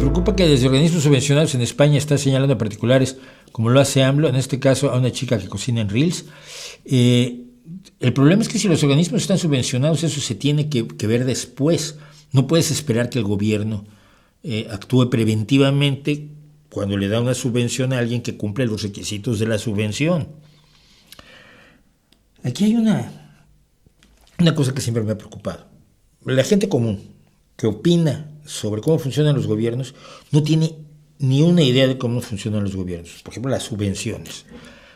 preocupa que desde organismos subvencionados en España está señalando a particulares, como lo hace AMLO, en este caso a una chica que cocina en Reels. El problema es que si los organismos están subvencionados, eso se tiene que ver después. No puedes esperar que el gobierno actúe preventivamente cuando le da una subvención a alguien que cumple los requisitos de la subvención. Aquí hay una cosa que siempre me ha preocupado. La gente común que opina sobre cómo funcionan los gobiernos no tiene ni una idea de cómo funcionan los gobiernos. Por ejemplo, las subvenciones.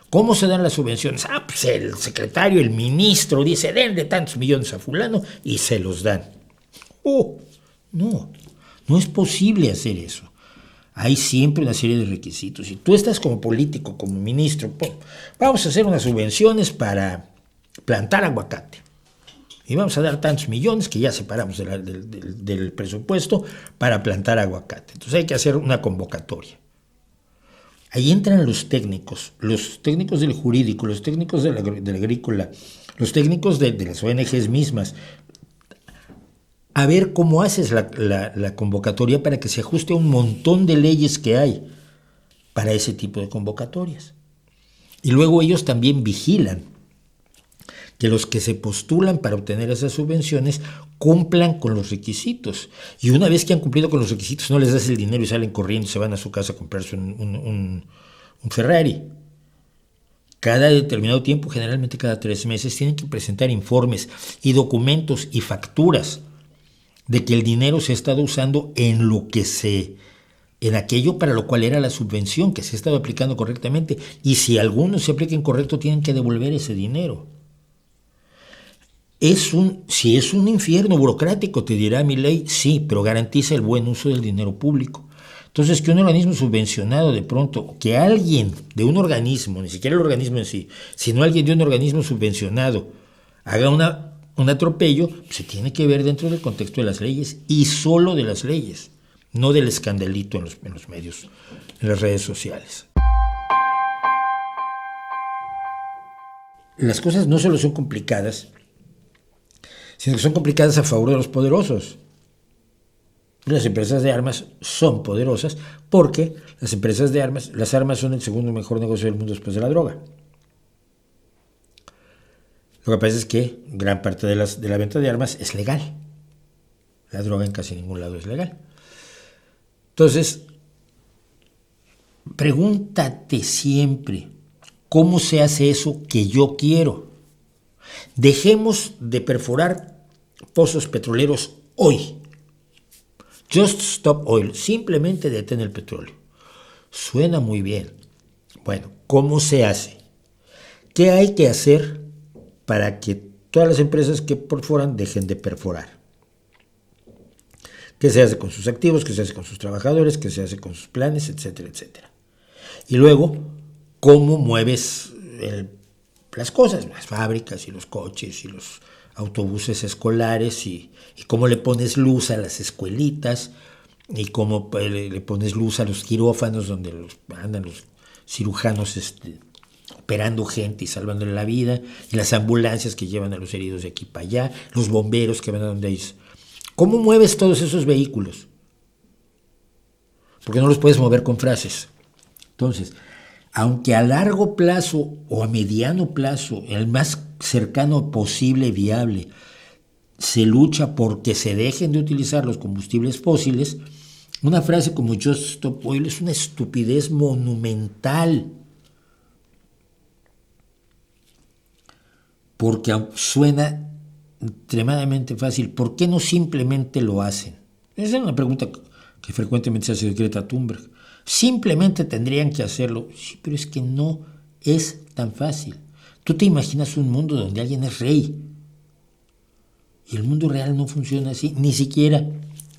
¿Cómo se dan las subvenciones? Pues el secretario, el ministro dice, denle tantos millones a fulano y se los dan. No es posible hacer eso. Hay siempre una serie de requisitos. Si tú estás como político, como ministro, pues, vamos a hacer unas subvenciones para plantar aguacate. Y vamos a dar tantos millones que ya separamos del presupuesto para plantar aguacate. Entonces hay que hacer una convocatoria. Ahí entran los técnicos del jurídico, los técnicos del agrícola, los técnicos de las ONGs mismas, a ver cómo haces la convocatoria para que se ajuste a un montón de leyes que hay para ese tipo de convocatorias. Y luego ellos también vigilan que los que se postulan para obtener esas subvenciones cumplan con los requisitos. Y una vez que han cumplido con los requisitos, no les das el dinero y salen corriendo y se van a su casa a comprarse un Ferrari. Cada determinado tiempo, generalmente cada 3 meses, tienen que presentar informes y documentos y facturas de que el dinero se ha estado usando en aquello para lo cual era la subvención, que se ha estado aplicando correctamente. Y si algunos se aplica incorrecto, tienen que devolver ese dinero. Si es un infierno burocrático, te dirá Milei, sí, pero garantiza el buen uso del dinero público. Entonces, que un organismo subvencionado de pronto, que alguien de un organismo, ni siquiera el organismo en sí, sino alguien de un organismo subvencionado, haga un atropello, se tiene que ver dentro del contexto de las leyes y solo de las leyes, no del escandalito en los medios, en las redes sociales. Las cosas no solo son complicadas, sino que son complicadas a favor de los poderosos. Las empresas de armas son poderosas porque las armas son el segundo mejor negocio del mundo después de la droga. Lo que pasa es que gran parte de la venta de armas es legal. La droga en casi ningún lado es legal. Entonces, pregúntate siempre, ¿cómo se hace eso que yo quiero? Dejemos de perforar pozos petroleros hoy. Just stop oil. Simplemente detén el petróleo. Suena muy bien. Bueno, ¿cómo se hace? ¿Qué hay que hacer para que todas las empresas que perforan dejen de perforar? ¿Qué se hace con sus activos? ¿Qué se hace con sus trabajadores? ¿Qué se hace con sus planes? Etcétera, etcétera. Y luego, ¿cómo mueves las cosas? Las fábricas y los coches y los autobuses escolares y cómo le pones luz a las escuelitas y cómo le pones luz a los quirófanos donde andan los cirujanos operando gente y salvándole la vida, y las ambulancias que llevan a los heridos de aquí para allá, los bomberos que van a donde hay. ¿Cómo mueves todos esos vehículos? Porque no los puedes mover con frases. Entonces, aunque a largo plazo o a mediano plazo, el más cercano posible viable, se lucha porque se dejen de utilizar los combustibles fósiles, una frase como Just Stop Oil es una estupidez monumental. Porque suena extremadamente fácil. ¿Por qué no simplemente lo hacen? Esa es una pregunta que frecuentemente se hace de Greta Thunberg. Simplemente tendrían que hacerlo. Sí, pero es que no es tan fácil. Tú te imaginas un mundo donde alguien es rey. Y el mundo real no funciona así, ni siquiera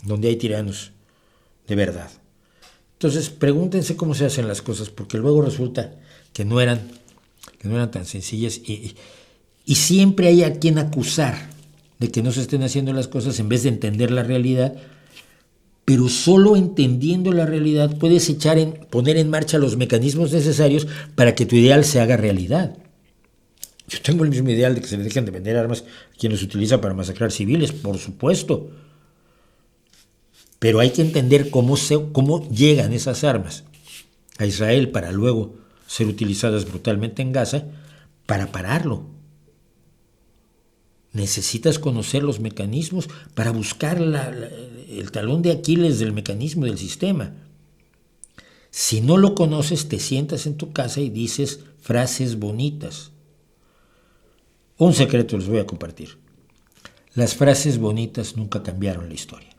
donde hay tiranos de verdad. Entonces, pregúntense cómo se hacen las cosas, porque luego resulta que no eran tan sencillas y siempre hay a quien acusar de que no se estén haciendo las cosas en vez de entender la realidad. Pero solo entendiendo la realidad puedes poner en marcha los mecanismos necesarios para que tu ideal se haga realidad. Yo tengo el mismo ideal de que se le dejen de vender armas a quien los utiliza para masacrar civiles, por supuesto. Pero hay que entender cómo llegan esas armas a Israel para luego ser utilizadas brutalmente en Gaza para pararlo. Necesitas conocer los mecanismos para buscar el talón de Aquiles del mecanismo del sistema. Si no lo conoces, te sientas en tu casa y dices frases bonitas. Un secreto les voy a compartir. Las frases bonitas nunca cambiaron la historia.